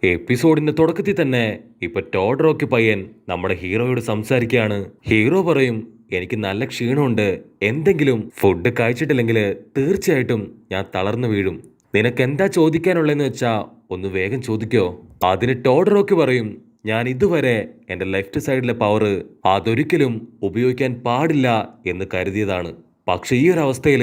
എപ്പിസോഡിന്റെ തുടക്കത്തിൽ തന്നെ ഇപ്പൊ ടോഡറോക്കി പയ്യൻ നമ്മുടെ ഹീറോയോട് സംസാരിക്കുകയാണ്. ഹീറോ പറയും, എനിക്ക് നല്ല ക്ഷീണമുണ്ട്, എന്തെങ്കിലും ഫുഡ് കഴിച്ചിട്ടില്ലെങ്കിൽ തീർച്ചയായിട്ടും ഞാൻ തളർന്നു വീഴും. നിനക്ക് എന്താ ചോദിക്കാനുള്ളതെന്ന് വെച്ചാ ഒന്ന് വേഗം ചോദിക്കോ. അതിന് ടോഡറോക്കി പറയും, ഞാൻ ഇതുവരെ എന്റെ ലെഫ്റ്റ് സൈഡിലെ പവർ അതൊരിക്കലും ഉപയോഗിക്കാൻ പാടില്ല എന്ന് കരുതിയതാണ്. പക്ഷെ ഈ ഒരു അവസ്ഥയിൽ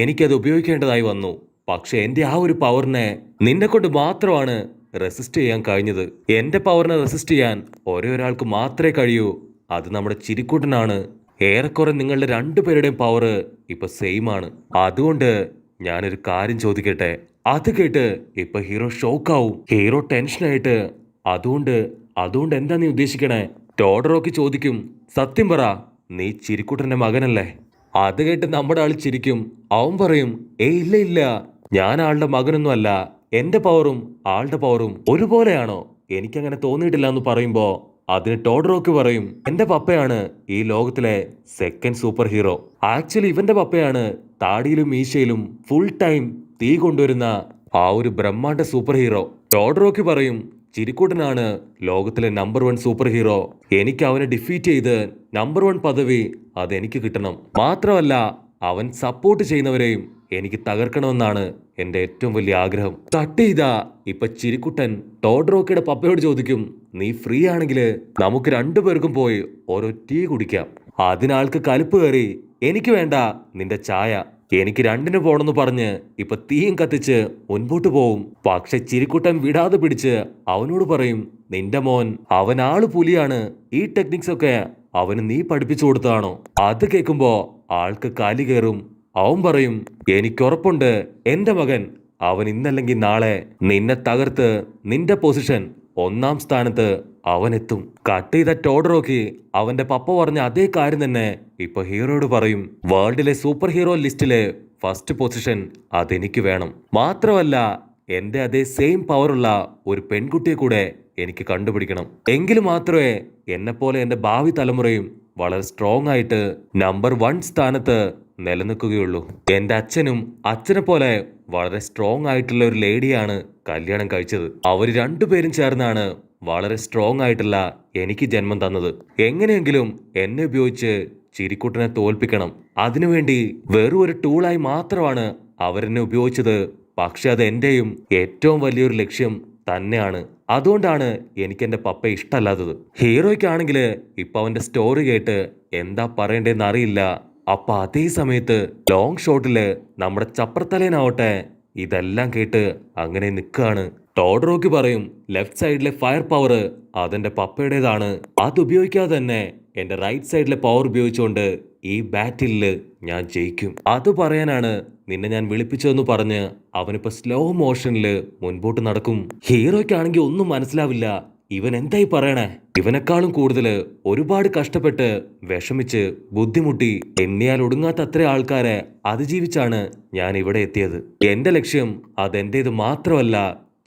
എനിക്കത് ഉപയോഗിക്കേണ്ടതായി വന്നു. പക്ഷെ എന്റെ ആ ഒരു പവറിനെ നിന്നെ കൊണ്ട് മാത്രമാണ് റെസിസ്റ്റ് ചെയ്യാൻ കഴിഞ്ഞത്. എന്റെ പവറിനെ റെസിസ്റ്റ് ചെയ്യാൻ ഒരേ ഒരാൾക്ക് മാത്രമേ കഴിയൂ, അത് നമ്മുടെ ചിരിക്കുട്ടനാണ്. ഏറെക്കുറെ നിങ്ങളുടെ രണ്ടുപേരുടെയും പവർ ഇപ്പൊ സെയിം ആണ്. അതുകൊണ്ട് ഞാനൊരു കാര്യം ചോദിക്കട്ടെ. അത് കേട്ട് ഇപ്പൊ ഹീറോ ഷോക്കാവും. ഹീറോ ടെൻഷനായിട്ട്, അതുകൊണ്ട് അതുകൊണ്ട് എന്താ നീ ഉദ്ദേശിക്കണേ? ടോഡറോക്കി ചോദിക്കും, സത്യം പറ, നീ ചിരിക്കുട്ടന്റെ മകനല്ലേ? അത് കേട്ട് നമ്മുടെ ആൾ ചിരിക്കും. അവൻ പറയും, ഇല്ല ഇല്ല, ഞാൻ ആളുടെ മകനൊന്നും അല്ല. എന്റെ പവറും ആളുടെ പവറും ഒരുപോലെയാണോ? എനിക്കങ്ങനെ തോന്നിയിട്ടില്ല എന്ന് പറയുമ്പോ അതിന് ടോഡറോക്കി പറയും, എന്റെ പപ്പയാണ് ഈ ലോകത്തിലെ സെക്കൻഡ് സൂപ്പർ ഹീറോ. ആക്ച്വലി ഇവന്റെ പപ്പയാണ് താടിയിലും മീശയിലും ഫുൾ ടൈം തീ കൊണ്ടുവരുന്ന ആ ഒരു ബ്രഹ്മാണ്ഡ സൂപ്പർ ഹീറോ. ടോഡറോക്കി പറയും, ചിരിക്കുട്ടനാണ് ലോകത്തിലെ നമ്പർ 1 സൂപ്പർ ഹീറോ. എനിക്ക് അവനെ ഡിഫീറ്റ് ചെയ്ത് നമ്പർ 1 പദവി അതെനിക്ക് കിട്ടണം. മാത്രമല്ല അവൻ സപ്പോർട്ട് ചെയ്യുന്നവരെയും എനിക്ക് തകർക്കണമെന്നാണ് എന്റെ ഏറ്റവും വലിയ ആഗ്രഹം. കട്ട് ചെയ്താ ഇപ്പൊ ചിരിക്കുട്ടൻ ടോഡറോക്കിയുടെ പപ്പയോട് ചോദിക്കും, നീ ഫ്രീ ആണെങ്കിൽ നമുക്ക് രണ്ടുപേർക്കും പോയി ഓരോ ടീ കുടിക്കാം. അതിനാൾക്ക് കലിപ്പ് കയറി, എനിക്ക് വേണ്ട നിന്റെ ചായ, എനിക്ക് രണ്ടിന് പോണെന്ന് പറഞ്ഞ് ഇപ്പൊ തീയും കത്തിച്ച് മുൻപോട്ട് പോവും. പക്ഷെ ചിരിക്കുട്ടൻ വിടാതെ പിടിച്ച് അവനോട് പറയും, നിന്റെ മോൻ അവൻ ആള് പുലിയാണ്, ഈ ടെക്നിക്സ് ഒക്കെ അവന് നീ പഠിപ്പിച്ചു കൊടുത്തതാണോ? അത് കേൾക്കുമ്പോ ആൾക്ക് കാലി കയറും. അവൻ പറയും, എനിക്കുറപ്പുണ്ട് എന്റെ മകൻ അവൻ ഇന്നല്ലെങ്കിൽ നാളെ നിന്നെ തകർത്ത് നിന്റെ പൊസിഷൻ 1-ാം സ്ഥാനത്ത് അവൻ എത്തും. കട്ട് ചെയ്ത ടോഡറോക്കി അവന്റെ പപ്പ പറഞ്ഞ അതേ കാര്യം തന്നെ ഇപ്പൊ ഹീറോയോട് പറയും. വേൾഡിലെ സൂപ്പർ ഹീറോ ലിസ്റ്റിലെ ഫസ്റ്റ് പൊസിഷൻ അതെനിക്ക് വേണം. മാത്രമല്ല എന്റെ അതേ സെയിം പവറുള്ള ഒരു പെൺകുട്ടിയെ കൂടെ എനിക്ക് കണ്ടുപിടിക്കണം. എങ്കിൽ മാത്രമേ എന്നെപ്പോലെ എന്റെ ഭാവി തലമുറയും വളരെ സ്ട്രോങ് ആയിട്ട് നമ്പർ 1 സ്ഥാനത്ത് നിലനിൽക്കുകയുള്ളൂ. എന്റെ അച്ഛനും അച്ഛനെ പോലെ വളരെ സ്ട്രോങ് ആയിട്ടുള്ള ഒരു ലേഡിയാണ് കല്യാണം കഴിച്ചത്. അവര് രണ്ടുപേരും ചേർന്നാണ് വളരെ സ്ട്രോങ് ആയിട്ടുള്ള എനിക്ക് ജന്മം തന്നത്. എങ്ങനെയെങ്കിലും എന്നെ ഉപയോഗിച്ച് ചിരിക്കുട്ടനെ തോൽപ്പിക്കണം. അതിനുവേണ്ടി വെറും ഒരു ടൂളായി മാത്രമാണ് അവരെന്നെ ഉപയോഗിച്ചത്. പക്ഷെ അത് എന്റെയും ഏറ്റവും വലിയൊരു ലക്ഷ്യം തന്നെയാണ്. അതുകൊണ്ടാണ് എനിക്ക് എന്റെ പപ്പ ഇഷ്ടമല്ലാത്തത്. ഹീറോയ്ക്കാണെങ്കിൽ ഇപ്പൊ അവന്റെ സ്റ്റോറി കേട്ട് എന്താ പറയണ്ടേന്ന് അറിയില്ല. അപ്പൊ അതേ സമയത്ത് ലോങ് ഷോട്ടില് നമ്മുടെ ചപ്രത്തലേനാവട്ടെ ഇതെല്ലാം കേട്ട് അങ്ങനെ നിൽക്കുകയാണ്. ടോഡറോക്കി പറയും, ലെഫ്റ്റ് സൈഡിലെ ഫയർ പവർ അതെന്റെ പപ്പയുടേതാണ്. അത് ഉപയോഗിക്കാതെ തന്നെ എന്റെ റൈറ്റ് സൈഡിലെ പവർ ഉപയോഗിച്ചുകൊണ്ട് ഈ ബാറ്റില് ഞാൻ ജയിക്കും. അത് പറയാനാണ് നിന്നെ ഞാൻ വിളിപ്പിച്ചതെന്ന് പറഞ്ഞ് അവനിപ്പോ സ്ലോ മോഷനില് മുൻപോട്ട് നടക്കും. ഹീറോയ്ക്കാണെങ്കിൽ ഒന്നും മനസ്സിലാവില്ല. ഇവൻ എന്തായി പറയണേ? ഇവനെക്കാളും കൂടുതൽ ഒരുപാട് കഷ്ടപ്പെട്ട് വിഷമിച്ച് ബുദ്ധിമുട്ടി എണ്ണിയാൽ ഒടുങ്ങാത്ത അത്ര ആൾക്കാരെ അതിജീവിച്ചാണ് ഞാൻ ഇവിടെ എത്തിയത്. എന്റെ ലക്ഷ്യം അതെന്റേത് മാത്രമല്ല,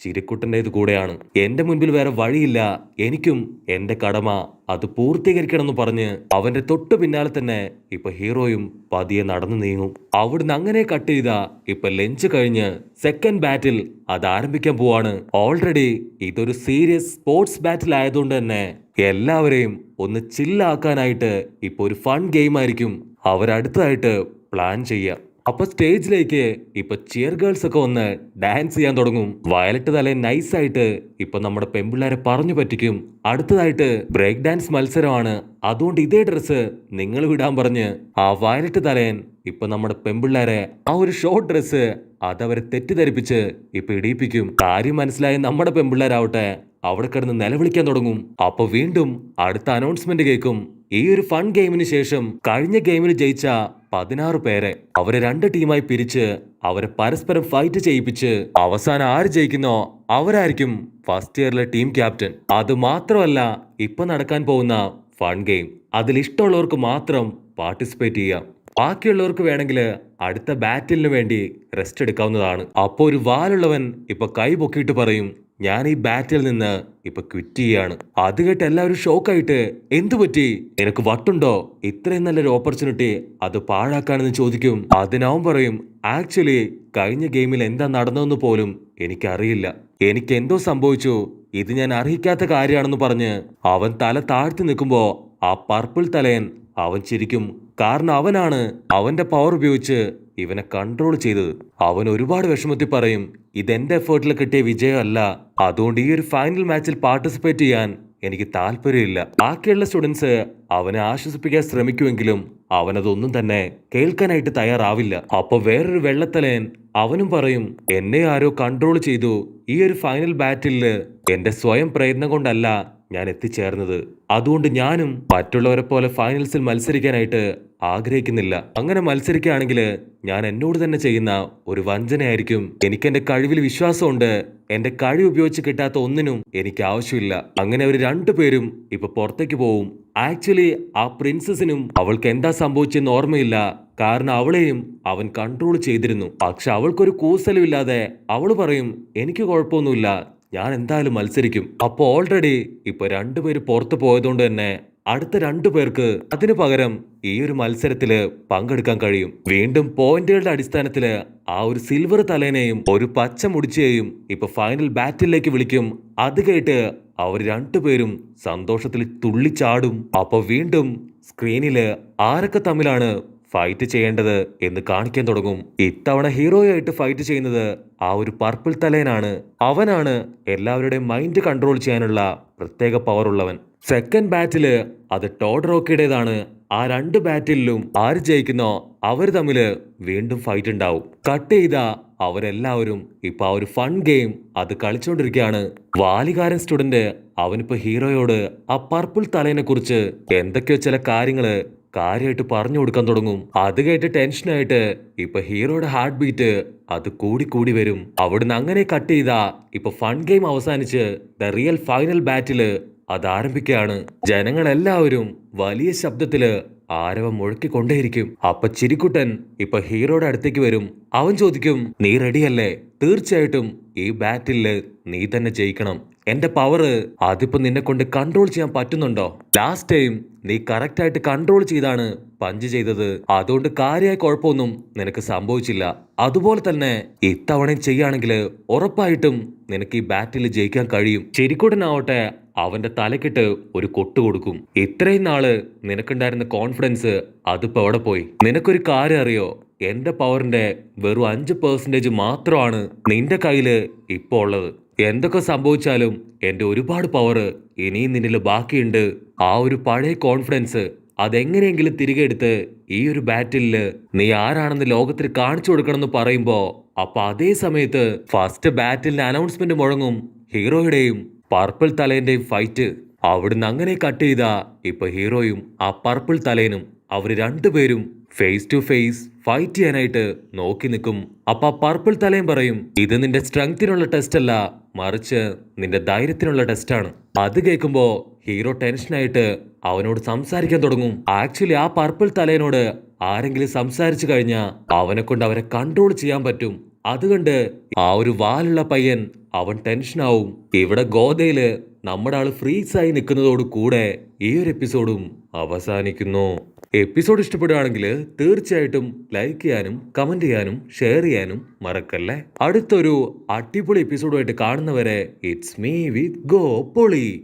ചിരിക്കുട്ടൻ്റെത് കൂടെയാണ്. എന്റെ മുൻപിൽ വേറെ വഴിയില്ല. എനിക്കും എന്റെ കടമ അത് പൂർത്തീകരിക്കണം എന്ന് പറഞ്ഞ് അവന്റെ തൊട്ടു പിന്നാലെ തന്നെ ഇപ്പൊ ഹീറോയും പതിയെ നടന്നു നീങ്ങും. അവിടുന്ന് അങ്ങനെ കട്ട് ചെയ്ത ഇപ്പൊ ലഞ്ച് കഴിഞ്ഞ് സെക്കൻഡ് ബാറ്റിൽ അത് ആരംഭിക്കാൻ പോവാണ്. ഓൾറെഡി ഇതൊരു സീരിയസ് സ്പോർട്സ് ബാറ്റിൽ ആയതുകൊണ്ട് തന്നെ എല്ലാവരെയും ഒന്ന് ചില്ലാക്കാനായിട്ട് ഇപ്പൊ ഒരു ഫൺ ഗെയിം ആയിരിക്കും അവരടുത്തതായിട്ട് പ്ലാൻ ചെയ്യുക. അപ്പൊ സ്റ്റേജിലേക്ക് ഇപ്പൊ ചിയർ ഗേൾസ് ഒക്കെ വന്ന് ഡാൻസ് ചെയ്യാൻ തുടങ്ങും. വയലറ്റ് തലേൻ നൈസായിട്ട് ഇപ്പൊ നമ്മുടെ പെൺപിള്ളേരെ പറഞ്ഞു പറ്റിക്കും. അടുത്തതായിട്ട് ബ്രേക്ക് ഡാൻസ് മത്സരമാണ്. അതുകൊണ്ട് ഇതേ ഡ്രസ്സ് നിങ്ങൾ വിടാൻ പറഞ്ഞ് ആ വയലറ്റ് തലേൻ ഇപ്പൊ നമ്മുടെ പെൺപിള്ളേരെ ആ ഒരു ഷോർട്ട് ഡ്രസ്സ് അതവരെ തെറ്റിദ്ധരിപ്പിച്ച് ഇപ്പൊ ഇടിയിപ്പിക്കും. കാര്യം മനസ്സിലായ നമ്മുടെ പെൺപിള്ളേരാവട്ടെ അവിടെ കിടന്ന് നിലവിളിക്കാൻ തുടങ്ങും. അപ്പൊ വീണ്ടും അടുത്ത അനൗൺസ്മെന്റ് കേൾക്കും. ഈ ഒരു ഫൺ ഗെയിമിന് ശേഷം കഴിഞ്ഞ ഗെയിമിൽ ജയിച്ച 16 പേരെ അവരെ 2 ടീമായി പിരിച്ച് അവരെ പരസ്പരം ഫൈറ്റ് ചെയ്യിപ്പിച്ച് അവസാനം ആര് ജയിക്കുന്നോ അവരായിരിക്കും ഫസ്റ്റ് ഇയറിലെ ടീം ക്യാപ്റ്റൻ. അത് മാത്രമല്ല ഇപ്പൊ നടക്കാൻ പോകുന്ന ഫൺ ഗെയിം അതിൽ ഇഷ്ടമുള്ളവർക്ക് മാത്രം പാർട്ടിസിപ്പേറ്റ് ചെയ്യാം. ബാക്കിയുള്ളവർക്ക് വേണമെങ്കിൽ അടുത്ത ബാറ്റിലിന് വേണ്ടി റെസ്റ്റ് എടുക്കാവുന്നതാണ്. അപ്പോ ഒരു വാലുള്ളവൻ ഇപ്പൊ കൈ പൊക്കിയിട്ട് പറയും, ഞാൻ ഈ ബാറ്റിൽ നിന്ന് ഇപ്പൊ ക്വിറ്റ് ചെയ്യാണ്. അത് കേട്ട് എല്ലാവരും ഷോക്കായിട്ട്, എന്തു പറ്റി, നിനക്ക് വട്ടുണ്ടോ, ഇത്രയും നല്ലൊരു ഓപ്പർച്യൂണിറ്റി അത് പാഴാക്കാനെന്ന് ചോദിക്കും. അതിനവൻ പറയും, ആക്ച്വലി കഴിഞ്ഞ ഗെയിമിൽ എന്താ നടന്നതെന്ന് പോലും എനിക്കറിയില്ല. എനിക്ക് എന്തോ സംഭവിച്ചു, ഇത് ഞാൻ അർഹിക്കാത്ത കാര്യമാണെന്ന് പറഞ്ഞ് അവൻ തല താഴ്ത്തി നിൽക്കുമ്പോ ആ പർപ്പിൾ തലയൻ അവൻ ചിരിക്കും. കാരണം അവനാണ് അവന്റെ പവർ ഉപയോഗിച്ച് ഇവനെ കൺട്രോൾ ചെയ്തത്. അവൻ ഒരുപാട് വിഷമത്തിൽ പറയും, ഇതെന്റെ എഫേർട്ടിൽ കിട്ടിയ വിജയമല്ല, അതുകൊണ്ട് ഈ ഒരു ഫൈനൽ മാച്ചിൽ പാർട്ടിസിപ്പേറ്റ് ചെയ്യാൻ എനിക്ക് താല്പര്യമില്ല. ബാക്കിയുള്ള സ്റ്റുഡൻസ് അവനെ ആശ്വസിപ്പിക്കാൻ ശ്രമിക്കുമെങ്കിലും അവനതൊന്നും തന്നെ കേൾക്കാനായിട്ട് തയ്യാറാവില്ല. അപ്പൊ വേറൊരു വെള്ളത്തലയൻ അവനും പറയും, എന്നെ ആരോ കൺട്രോൾ ചെയ്തു. ഈ ഒരു ഫൈനൽ ബാറ്റില് എന്റെ സ്വയം പ്രയത്നം കൊണ്ടല്ല ഞാൻ എത്തിച്ചേർന്നത്. അതുകൊണ്ട് ഞാനും മറ്റുള്ളവരെ പോലെ ഫൈനൽസിൽ മത്സരിക്കാനായിട്ട് ആഗ്രഹിക്കുന്നില്ല. അങ്ങനെ മത്സരിക്കുകയാണെങ്കിൽ ഞാൻ എന്നോട് തന്നെ ചെയ്യുന്ന ഒരു വഞ്ചനയായിരിക്കും. എനിക്ക് എന്റെ കഴിവിൽ വിശ്വാസമുണ്ട്. എന്റെ കഴിവ് ഉപയോഗിച്ച് കിട്ടാത്ത ഒന്നിനും എനിക്ക് ആവശ്യമില്ല. അങ്ങനെ അവർ രണ്ടുപേരും ഇപ്പൊ പുറത്തേക്ക് പോവും. ആക്ച്വലി ആ പ്രിൻസസിനും അവൾക്ക് എന്താ സംഭവിച്ചെന്ന് ഓർമ്മയില്ല. കാരണം അവളെയും അവൻ കൺട്രോൾ ചെയ്തിരുന്നു. പക്ഷെ അവൾക്കൊരു കൂസലുമില്ലാതെ അവള് പറയും, എനിക്ക് കുഴപ്പമൊന്നുമില്ല, ഞാൻ എന്തായാലും മത്സരിക്കും. അപ്പൊ ഓൾറെഡി ഇപ്പൊ രണ്ടുപേര് പുറത്തു പോയതുകൊണ്ട് തന്നെ അടുത്ത രണ്ടുപേർക്ക് അതിനു പകരം ഈ ഒരു മത്സരത്തില് പങ്കെടുക്കാൻ കഴിയും. വീണ്ടും പോയിന്റുകളുടെ അടിസ്ഥാനത്തില് ആ ഒരു സിൽവർ തലേനെയും ഒരു പച്ച മുടിച്ചയെയും ഇപ്പൊ ഫൈനൽ ബാറ്റിലേക്ക് വിളിക്കും. അത് കേട്ട് അവർ രണ്ടുപേരും സന്തോഷത്തിൽ തുള്ളിച്ചാടും. അപ്പൊ വീണ്ടും സ്ക്രീനില് ആരൊക്കെ തമ്മിലാണ് ഫൈറ്റ് ചെയ്യേണ്ടത് എന്ന് കാണിക്കാൻ തുടങ്ങും. ഇത്തവണ ഹീറോയായിട്ട് ഫൈറ്റ് ചെയ്യുന്നത് ആ ഒരു പർപ്പിൾ തലേനാണ്. അവനാണ് എല്ലാവരുടെയും മൈൻഡ് കൺട്രോൾ ചെയ്യാനുള്ള പ്രത്യേക പവർ ഉള്ളവൻ. സെക്കൻഡ് ബാറ്റില് അത് ടോഡറോക്കിയുടേതാണ്. ആ രണ്ട് ബാറ്റിലും ആര് ജയിക്കുന്നോ അവർ തമ്മില് വീണ്ടും ഫൈറ്റ് ഉണ്ടാവും. കട്ട് ചെയ്ത അവരെല്ലാവരും ഇപ്പൊ ആ ഒരു ഫൺ ഗെയിം അത് കളിച്ചോണ്ടിരിക്കുകയാണ്. വാലികാരൻ സ്റ്റുഡന്റ് അവനിപ്പോ ഹീറോയോട് ആ പർപ്പിൾ തലേനെ കുറിച്ച് എന്തൊക്കെയോ ചില കാര്യങ്ങള് കാര്യമായിട്ട് പറഞ്ഞു കൊടുക്കാൻ തുടങ്ങും. അത് കേട്ട് ടെൻഷനായിട്ട് ഇപ്പൊ ഹീറോയുടെ ഹാർട്ട് ബീറ്റ് അത് കൂടി വരും. അവിടുന്ന് അങ്ങനെ കട്ട് ചെയ്താ ഇപ്പൊ ഫൺ ഗെയിം അവസാനിച്ച് ദ റിയൽ ഫൈനൽ ബാറ്റില് അത് ആരംഭിക്കുകയാണ്. ജനങ്ങളെല്ലാവരും വലിയ ശബ്ദത്തില് ആരവം മുഴക്കിക്കൊണ്ടേയിരിക്കും. അപ്പൊ ചിരിക്കുട്ടൻ ഇപ്പൊ ഹീറോയുടെ അടുത്തേക്ക് വരും. അവൻ ചോദിക്കും, നീ റെഡിയല്ലേ? തീർച്ചയായിട്ടും ഈ ബാറ്റില് നീ തന്നെ ജയിക്കണം. എന്റെ പവർ അതിപ്പോ നിന്നെ കൊണ്ട് കൺട്രോൾ ചെയ്യാൻ പറ്റുന്നുണ്ടോ? ലാസ്റ്റ് ടൈം നീ കറക്റ്റ് ആയിട്ട് കൺട്രോൾ ചെയ്താണ് പഞ്ച് ചെയ്തത്. അതുകൊണ്ട് കാര്യമായ കുഴപ്പമൊന്നും നിനക്ക് സംഭവിച്ചില്ല. അതുപോലെ തന്നെ ഇത്തവണയും ചെയ്യുകയാണെങ്കിൽ ഉറപ്പായിട്ടും നിനക്ക് ഈ ബാറ്റിൽ ജയിക്കാൻ കഴിയും. ചിരിക്കുട്ടനാവട്ടെ അവന്റെ തലക്കിട്ട് ഒരു കൊട്ട് കൊടുക്കും. ഇത്രയും നാള് നിനക്കുണ്ടായിരുന്ന കോൺഫിഡൻസ് അതിപ്പോ എവിടെ പോയി? നിനക്കൊരു കാര്യം അറിയോ? എന്റെ പവറിന്റെ വെറും 5% മാത്രമാണ് നിന്റെ കയ്യില് ഇപ്പോ ഉള്ളത്. എന്തൊക്കെ സംഭവിച്ചാലും എന്റെ ഒരുപാട് പവർ ഇനിയും നിന്നിൽ ബാക്കിയുണ്ട്. ആ ഒരു പഴയ കോൺഫിഡൻസ് അതെങ്ങനെയെങ്കിലും തിരികെ എടുത്ത് ഈ ഒരു ബാറ്റില് നീ ആരാണെന്ന് ലോകത്തിന് കാണിച്ചു കൊടുക്കണമെന്ന് പറയുമ്പോ അപ്പൊ അതേ സമയത്ത് ഫസ്റ്റ് ബാറ്റിലിന്റെ അനൗൺസ്മെന്റ് മുഴങ്ങും. ഹീറോയുടെയും പർപ്പിൾ തലേന്റെയും ഫൈറ്റ്. അവിടുന്ന് അങ്ങനെ കട്ട് ചെയ്താ ഇപ്പൊ ഹീറോയും ആ പർപ്പിൾ തലേനും അവര് രണ്ടുപേരും ഫേസ് ടു ഫേസ് ഫൈറ്റ് ചെയ്യാനായിട്ട് നോക്കി നിൽക്കും. അപ്പൊ ആ പർപ്പിൾ തലയും പറയും, ഇത് നിന്റെ സ്ട്രെങ്തിനുള്ള ടെസ്റ്റ് അല്ല, മറിച്ച് നിന്റെ ധൈര്യത്തിനുള്ള ടെസ്റ്റാണ്. അത് കേൾക്കുമ്പോ ഹീറോ ടെൻഷനായിട്ട് അവനോട് സംസാരിക്കാൻ തുടങ്ങും. ആക്ച്വലി ആ പർപ്പിൾ തലേനോട് ആരെങ്കിലും സംസാരിച്ചു കഴിഞ്ഞാൽ അവനെ കൊണ്ട് അവരെ കൺട്രോൾ ചെയ്യാൻ പറ്റും. അതുകൊണ്ട് ആ ഒരു വാലുള്ള പയ്യൻ അവൻ ടെൻഷനാവും. ഇവിടെ ഗോദയില് നമ്മുടെ ആള് ഫ്രീസായി നിൽക്കുന്നതോട് കൂടെ ഈ ഒരു എപ്പിസോഡും അവസാനിക്കുന്നു. എപ്പിസോഡ് ഇഷ്ടപ്പെടുകയാണെങ്കിൽ തീർച്ചയായിട്ടും ലൈക്ക് ചെയ്യാനും കമന്റ് ചെയ്യാനും ഷെയർ ചെയ്യാനും മറക്കല്ലേ. അടുത്തൊരു അടിപൊളി എപ്പിസോഡുമായിട്ട് കാണുന്നവരെ ഇറ്റ്സ് മീ വിത്ത് ഗോ പൊളി.